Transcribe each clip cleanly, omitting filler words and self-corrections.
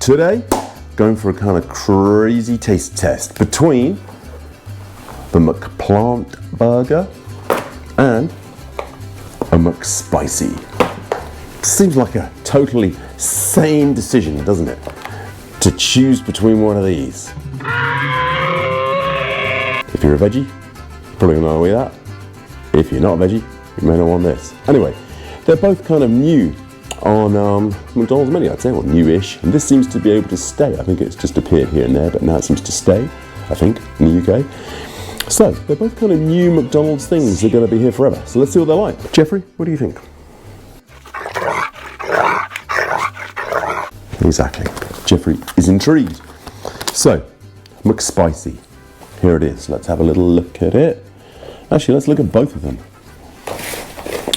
Today, going for a kind of crazy taste test between the McPlant burger and a McSpicy. Seems like a totally sane decision, doesn't it? To choose between one of these. If you're a veggie, probably gonna know that. If you're not a veggie, you may not want this. Anyway, they're both kind of new on McDonald's menu, I'd say, well, newish. And this seems to be able to stay. I think it's just appeared here and there, but now it seems to stay, I think, in the UK. So, they're both kind of new McDonald's things. They're going to be here forever. So let's see what they're like. Jeffrey, what do you think? Exactly. Jeffrey is intrigued. So, McSpicy. Here it is. Let's have a little look at it. Actually, let's look at both of them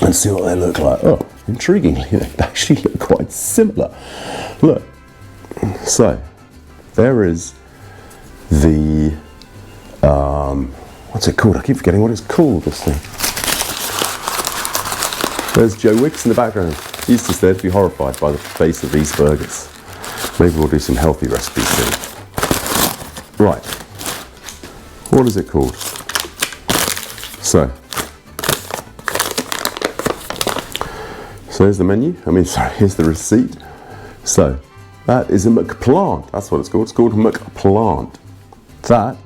and see what they look like. Oh, intriguingly, they actually look quite similar. Look. So, there is the, what's it called? I keep forgetting what it's called, this thing. There's Joe Wicks in the background. He's just there to be horrified by the face of these burgers. Maybe we'll do some healthy recipes soon. Right. What is it called? So here's the menu. Here's the receipt. So, that is a McPlant. That's what it's called. It's called McPlant. That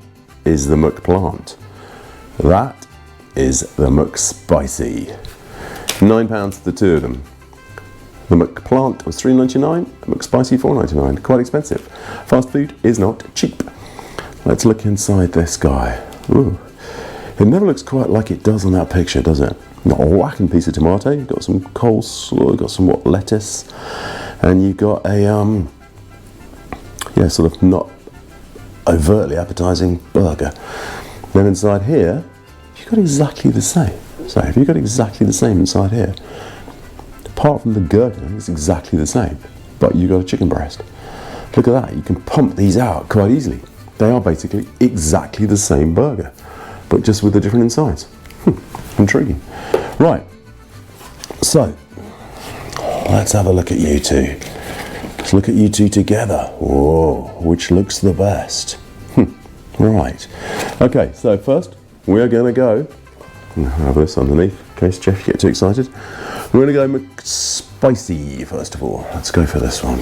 is the McPlant. That is the McSpicy. £9 for the two of them. The McPlant was $3.99, McSpicy $4.99. Quite expensive. Fast food is not cheap. Let's look inside this guy. Ooh. It never looks quite like it does on that picture, does it? Not a whacking piece of tomato. You've got some coleslaw, you've got some lettuce, and you've got a sort of not overtly appetizing burger. Then inside here, you've got exactly the same. So if you've got exactly the same inside here, apart from the gherkin, it's exactly the same, but you've got a chicken breast. Look at that, you can pump these out quite easily. They are basically exactly the same burger, but just with the different insides. Intriguing. Right, so let's have a look at you two. Let's look at you two together. Whoa, which looks the best? Right. Okay, so first we are going to go. I'll have this underneath in case Jeff gets too excited. We're going to go McSpicy first of all. Let's go for this one.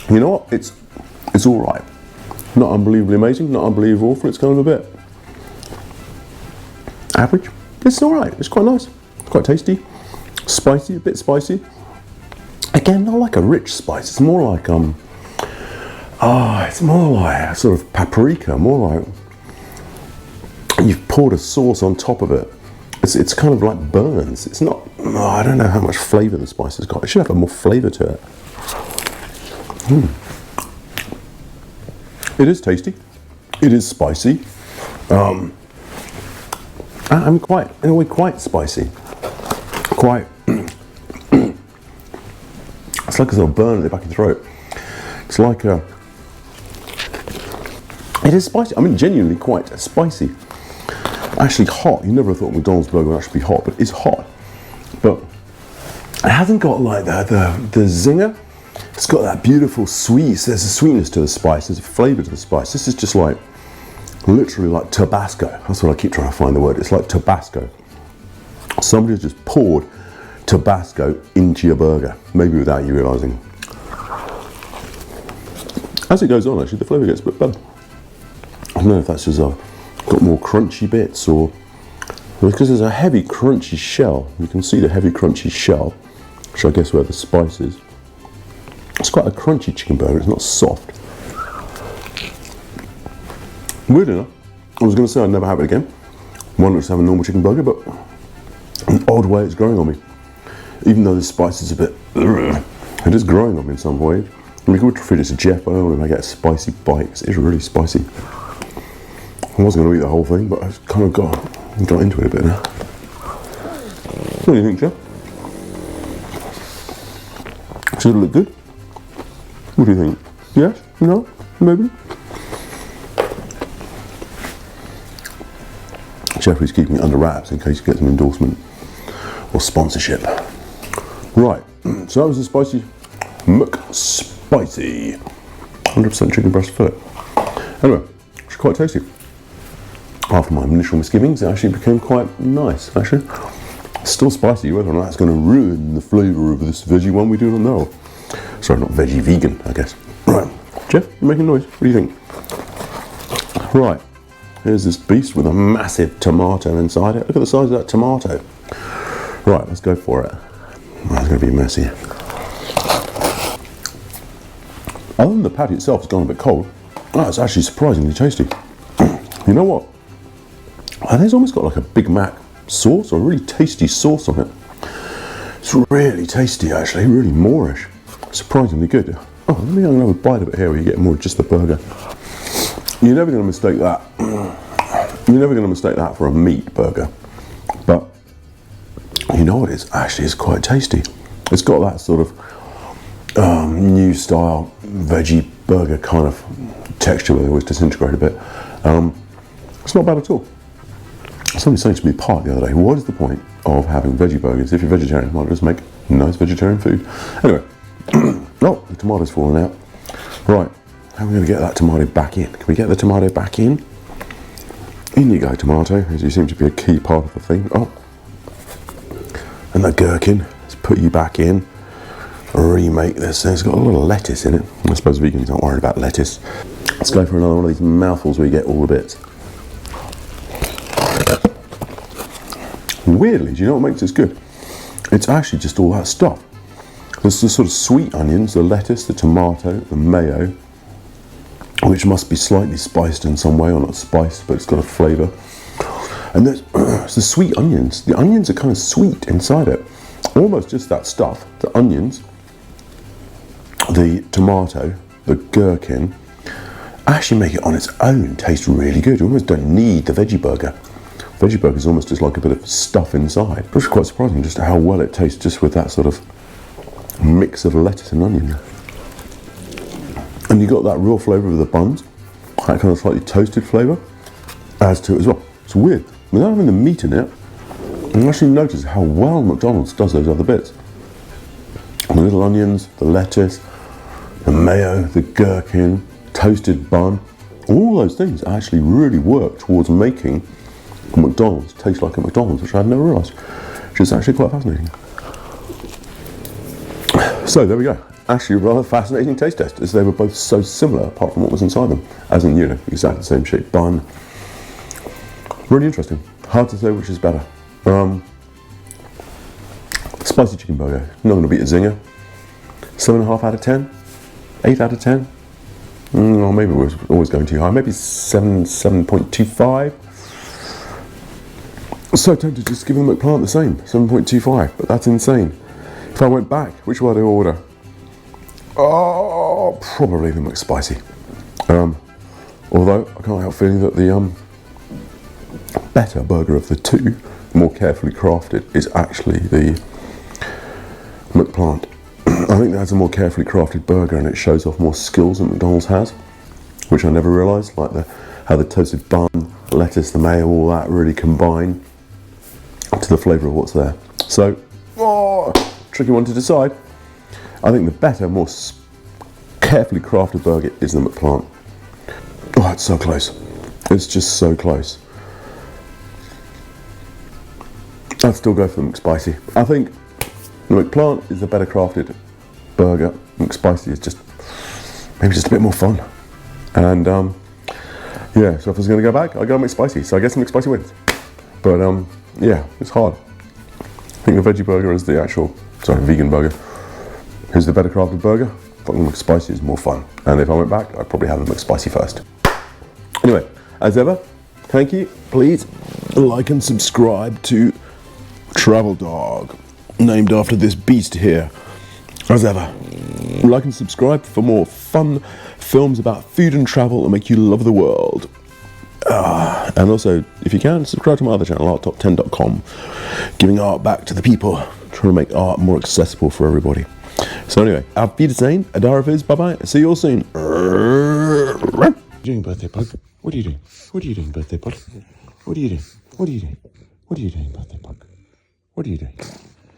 You know what? It's all right. Not unbelievably amazing. Not unbelievably awful. It's kind of a bit average. It's all right. It's quite nice. It's quite tasty. Spicy. A bit spicy. Again, not like a rich spice. It's more like it's more like sort of paprika. More like you've poured a sauce on top of it. It's kind of like burns. It's not. I don't know how much flavour the spice has got. It should have more flavour to it. It is tasty. It is spicy. I'm quite, in a way, quite spicy. Quite. It's like a sort of burn at the back of the throat. It's like a. It is spicy. I mean, genuinely quite spicy. Actually hot. You never thought McDonald's burger would actually be hot, but it's hot. But it hasn't got like the zinger. It's got that beautiful sweet. There's a sweetness to the spice. There's a flavour to the spice. This is just like, literally like Tabasco. That's what I keep trying to find the word. It's like Tabasco. Somebody has just poured Tabasco into your burger, maybe without you realising. As it goes on, actually, the flavour gets a bit better. I don't know if that's just got more crunchy bits or because there's a heavy crunchy shell. You can see the heavy crunchy shell, which I guess where the spice is. It's quite a crunchy chicken burger, it's not soft. Weird enough, I was going to say I'd never have it again. Why not just have a normal chicken burger, but an odd way it's growing on me. Even though the spice is a bit, it is growing on me in some way. We could feed it to Jeff, but I don't want to get a spicy bite, because it is really spicy. I wasn't going to eat the whole thing, but I kind of got into it a bit now. What do you think, Jeff? Does it look good? What do you think? Yes? No? Maybe? Jeffrey's keeping it under wraps in case he gets an endorsement. or sponsorship. Right, so that was the spicy McSpicy. 100% chicken breast fillet. Anyway, it's quite tasty. After my initial misgivings, it actually became quite nice, actually. Still spicy, whether or not it's going to ruin the flavour of this veggie one, we do not know. Sorry, not veggie, vegan, I guess. Right, Jeff, you're making noise. What do you think? Right, here's this beast with a massive tomato inside it. Look at the size of that tomato. Right, let's go for it. That's going to be messy. Other than the patty itself has gone a bit cold, it's actually surprisingly tasty. You know what? I think it's almost got like a Big Mac sauce, or a really tasty sauce on it. It's really tasty, actually, really Moorish. Surprisingly good. Oh, let me have another bite of it here where you get more of just the burger. You're never going to mistake that. You're never going to mistake that for a meat burger. But you know what? It's actually quite tasty. It's got that sort of new style veggie burger kind of texture where they always disintegrate a bit. It's not bad at all. Somebody saying to me part the other day, what is the point of having veggie burgers if you're vegetarian? Why not just make nice vegetarian food? Anyway, oh, the tomato's fallen out. Right, how are we going to get that tomato back in? Can we get the tomato back in? In you go, tomato, as you seem to be a key part of the thing. Oh, and the gherkin, let's put you back in. Remake this. It's got a lot of lettuce in it. I suppose vegans aren't worried about lettuce. Let's go for another one of these mouthfuls where you get all the bits. Weirdly, do you know what makes this good? It's actually just all that stuff. There's the sort of sweet onions, the lettuce, the tomato, the mayo, which must be slightly spiced in some way, or not spiced, but it's got a flavour. And there's the sweet onions. The onions are kind of sweet inside it. Almost just that stuff, the onions, the tomato, the gherkin, actually make it on its own taste really good. You almost don't need the veggie burger. Veggie burger is almost just like a bit of stuff inside. It's quite surprising just how well it tastes just with that sort of mix of lettuce and onion. And you got that real flavour of the buns, that kind of slightly toasted flavour adds to it as well. It's weird. Without having the meat in it, you actually notice how well McDonald's does those other bits. The little onions, the lettuce, the mayo, the gherkin, toasted bun, all those things actually really work towards making McDonald's taste like a McDonald's, which I had never realised, which is actually quite fascinating. So there we go. Actually a rather fascinating taste test, as they were both so similar apart from what was inside them, as in, you know, exactly the same shaped bun. Really interesting. Hard to say which is better. Spicy chicken burger, not going to beat a zinger. 7.5 out of 10, 8 out of 10. Or maybe we're always going too high. Maybe 7.25. So tempted to just give them McPlant the same, 7.25, but that's insane. If I went back, which would I order? Oh, probably the McSpicy. Although I can't help feeling that the better burger of the two, more carefully crafted, is actually the McPlant. I think that's a more carefully crafted burger, and it shows off more skills than McDonald's has, which I never realised, like how the toasted bun, lettuce, the mayo, all that really combine to the flavour of what's there. So, tricky one to decide. I think the better, more carefully crafted burger is the McPlant. Oh, it's so close. It's just so close. I'd still go for the McSpicy. I think the McPlant is the better crafted burger. McSpicy is just maybe just a bit more fun. And yeah, so if I was going to go back, I'd go McSpicy. So I guess the McSpicy wins. But yeah, it's hard. I think the veggie burger is the vegan burger. Who's the better crafted burger? I think the McSpicy is more fun. And if I went back, I'd probably have the McSpicy first. Anyway, as ever, thank you. Please like and subscribe to TravelDog, named after this beast here. As ever, like and subscribe for more fun films about food and travel that make you love the world. And also, if you can, subscribe to my other channel, arttop10.com, giving art back to the people, trying to make art more accessible for everybody. So anyway, auf Wiedersehen, Adarafiz, bye-bye, see you all soon. What are you doing, birthday pug? What are you doing? What are you doing, birthday pug? What are you doing? What are you doing? What are you doing, birthday pug? What are you doing?